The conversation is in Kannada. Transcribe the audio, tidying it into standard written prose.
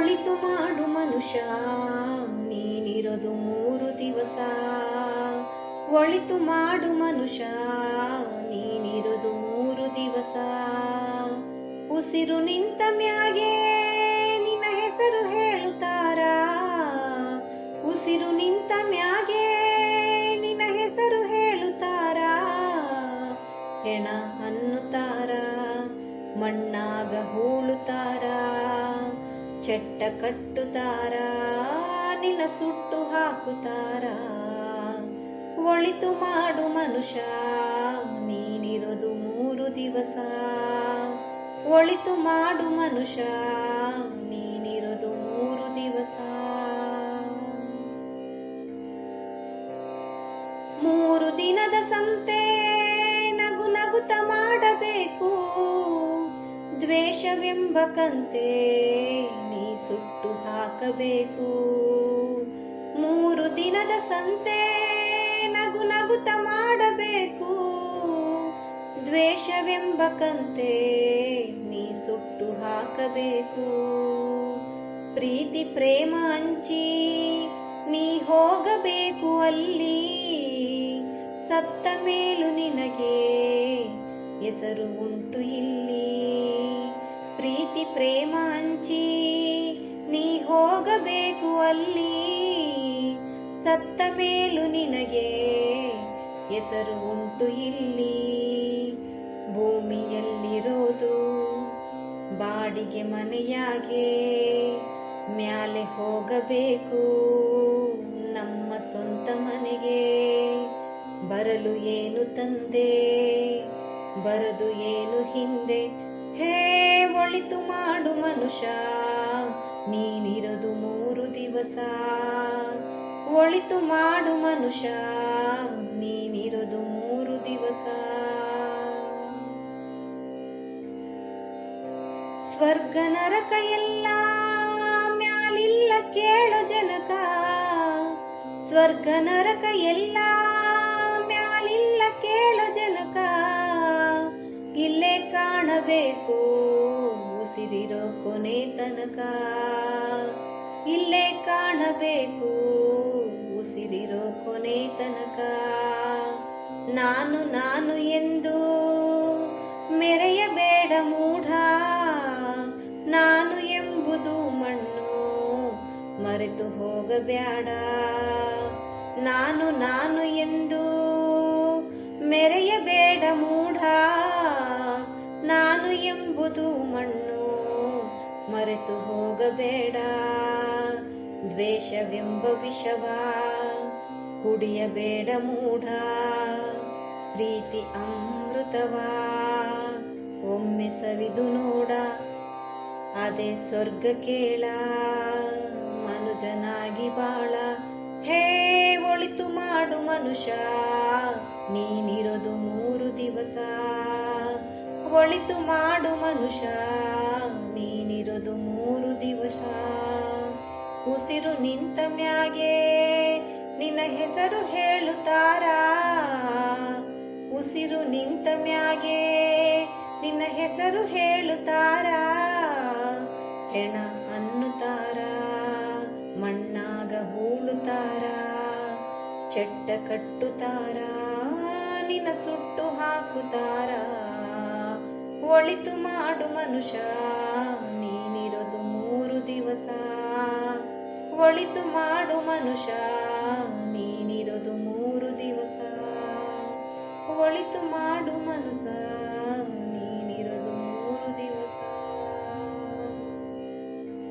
ಒಳಿತು ಮಾಡು ಮನುಷ್ಯ ನೀನಿರೋದು 3 ದಿವಸ. ಒಳಿತು ಮಾಡು ಮನುಷ್ಯ ನೀನಿರೋದು 3 ದಿವಸ. ಉಸಿರು ನಿಂತ ಮ್ಯಾಗೆ ನಿನ್ನ ಹೆಸರು ಹೇಳುತ್ತಾರ. ಉಸಿರು ನಿಂತ ಮ್ಯಾಗೆ ನಿನ್ನ ಹೆಸರು ಹೇಳುತ್ತಾರ. ಹೆಣ ಅನ್ನುತ್ತಾರ, ಮಣ್ಣಾಗ ಹೂಳುತ್ತಾರ, ಚಟ್ಟ ಕಟ್ಟುತ್ತಾರ, ನಿನ್ನ ಸುಟ್ಟು ಹಾಕುತ್ತಾರ. ಒಳಿತು ಮಾಡು ಮನುಷ್ಯ ನೀನಿರೋದು 3 ದಿವಸ. ಒಳಿತು ಮಾಡು ಮನುಷ್ಯ ನೀನಿರೋದು 3 ದಿವಸ. 3 ದಿನದ ಸಂತೆ ನಗು ನಗುತ್ತ ಮಾಡಬೇಕು. ದ್ವೇಷವೆಂಬ ಕಂತೆ ನೀ ಸುಟ್ಟು ಹಾಕಬೇಕು. 3 ದಿನದ ಸಂತೆ ನಗು ನಗುತ್ತ ಮಾಡಬೇಕು. ದ್ವೇಷವೆಂಬ ಕಂತೆ ನೀ ಸುಟ್ಟು ಹಾಕಬೇಕು. ಪ್ರೀತಿ ಪ್ರೇಮ ಹಂಚಿ ನೀ ಹೋಗಬೇಕು ಅಲ್ಲಿ. ಸತ್ತ ಮೇಲೂ ನಿನಗೆ ಹೆಸರು ಉಂಟು ಇಲ್ಲಿ. ಪ್ರೀತಿ ಪ್ರೇಮ ಹಂಚಿ ನೀ ಹೋಗಬೇಕು ಅಲ್ಲಿ. ಸತ್ತ ಮೇಲೂ ನಿನಗೆ ಹೆಸರು ಉಂಟು ಇಲ್ಲಿ. ಭೂಮಿಯಲ್ಲಿರೋದು ಬಾಡಿಗೆ ಮನೆಯಾಗೆ, ಮ್ಯಾಲೆ ಹೋಗಬೇಕು ನಮ್ಮ ಸ್ವಂತ ಮನೆಗೆ. ಬರಲು ಏನು ತಂದೆ, ಬರದು ಏನು ಹಿಂದೆ. ಹೇ ಒಳಿತು ಮಾಡು ಮನುಷ್ಯ ನೀನಿರೋದು 3 ದಿವಸ. ಒಳಿತು ಮಾಡು ಮನುಷ್ಯ ನೀನಿರೋದು 3 ದಿವಸ. ಸ್ವರ್ಗ ನರಕ ಎಲ್ಲ ಮ್ಯಾಲಿಲ್ಲ ಕೇಳೋ ಜನಕ. ಸ್ವರ್ಗ ನರಕ ಎಲ್ಲ ಮ್ಯಾಲಿಲ್ಲ ಕೇಳೋ ಜನಕ. ಇಲ್ಲೇ ಕಾಣಬೇಕು ಉಸಿರಿರೋ ಕೊನೆ ತನಕ. ಇಲ್ಲೇ ಕಾಣಬೇಕು ಉಸಿರಿರೋ ಕೊನೆ ತನಕ. ನಾನು ನಾನು ಎಂದು ಮೆರೆಯಬೇಡ ಮೂಢ. ನಾನು ಎಂಬುದು ಮಣ್ಣು ಮರೆತು ಹೋಗಬೇಡ. ನಾನು ನಾನು ಎಂದು ಮೆರೆಯಬೇಡ ಮೂಢ. ನಾನು ಎಂಬುದು ಮಣ್ಣು ಮರೆತು ಹೋಗಬೇಡ. ದ್ವೇಷವೆಂಬ ವಿಷವ ಕುಡಿಯಬೇಡ ಮೂಢ. ಪ್ರೀತಿ ಅಮೃತವ ಒಮ್ಮೆ ಸವಿದು ನೋಡ. ಅದೇ ಸ್ವರ್ಗ ಕೇಳ ಮನುಜನಾಗಿ ಬಾಳ. ಹೇ ಒಳಿತು ಮಾಡು ಮನುಷ್ಯ ನೀನಿರೋದು 3 ದಿವಸ. ಒಳಿತು ಮಾಡು ಮನುಷ್ಯ ನೀನಿರೋದು 3 ದಿವಸ. ಉಸಿರು ನಿಂತ ಮ್ಯಾಗೆ ನಿನ್ನ ಹೆಸರು ಹೇಳುತ್ತಾರ. ಉಸಿರು ನಿಂತ ಮ್ಯಾಗೆ ನಿನ್ನ ಹೆಸರು ಹೇಳುತ್ತಾರ. ಹೆಣ ಅನ್ನುತ್ತಾರ, ಮಣ್ಣಾಗ ಹೂಳುತ್ತಾರ, ಚಟ್ಟ ಕಟ್ಟುತ್ತಾರ, ನಿನ್ನ ಸುಟ್ಟು ಹಾಕುತ್ತಾರ. ಒಳಿತು ಮಾಡು ಮನುಷ್ಯ ನೀನಿರೋದು 3 ದಿವಸ. ಒಳಿತು ಮಾಡು ಮನುಷ್ಯ ನೀನಿರೋದು 3 ದಿವಸ.